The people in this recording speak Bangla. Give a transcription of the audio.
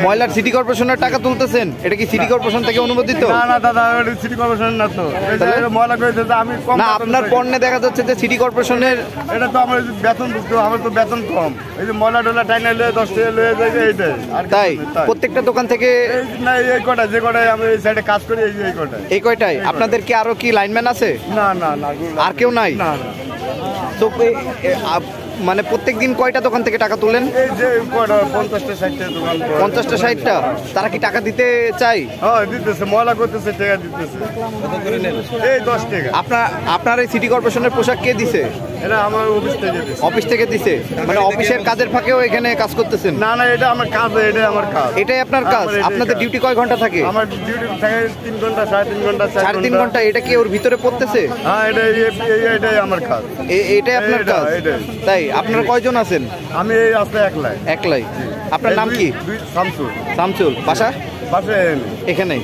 ময়লার সিটি কর্পোরেশনের টাকা তুলতেছেন, এটা কি সিটি কর্পোরেশন থেকে অনুমোদিত? না দাদা, সিটি কর্পোরেশন না তো, ময়লা করে আমি না, আপনার পণ্যে দেখা যাচ্ছে যে সিটি কর্পোরেশনের এটা তো আমার বেতন, আমার তো বেতন কম, এই যে ময়লা টলা টাইনা লয়ে 10 টাকা লয়ে যায় এইটাই। তাই প্রত্যেকটা দোকান থেকে না, এই কটা যে কটায় আমি এই সাইডে কাজ করি এই কয়টাই। আপনাদের কি আরো কি লাইনম্যান আছে? না, আর কেউ নাই? না। তো মানে প্রত্যেক দিন কয়টা দোকান থেকে টাকা তোলেন? এই যে 50টা 60টা দোকান, 50টা 60টা। তারা কি টাকা দিতে চাই? হ্যাঁ দিতেছে, ময়লা করতেছে, টাকা দিতেছে এই 10 টাকা। আপনার এই সিটি কর্পোরেশনের পোশাক কে দিছে? এটা আমার অফিস থেকে দিছে। অফিস থেকে দিছে, মানে অফিসের কাজের ফাঁকেও এখানে কাজ করতেছেন? না, এটা আমার কাজ, এটাই আমার কাজ। এটাই আপনার কাজ? আপনাদের ডিউটি কয় ঘন্টা থাকে? আমার ডিউটি থাকে 3 ঘন্টা, 3.5 ঘন্টা, 3.5 ঘন্টা। এটা কি ওর ভিতরে পড়তেছে? হ্যাঁ, এটাই আমার কাজ। এটাই আপনার কাজ? তাই আপনারা কয়জন আছেন? আমি এই রাস্তায় একলাই। আপনার নাম কি? শামসুল। শামসুল। বাসা এখানে।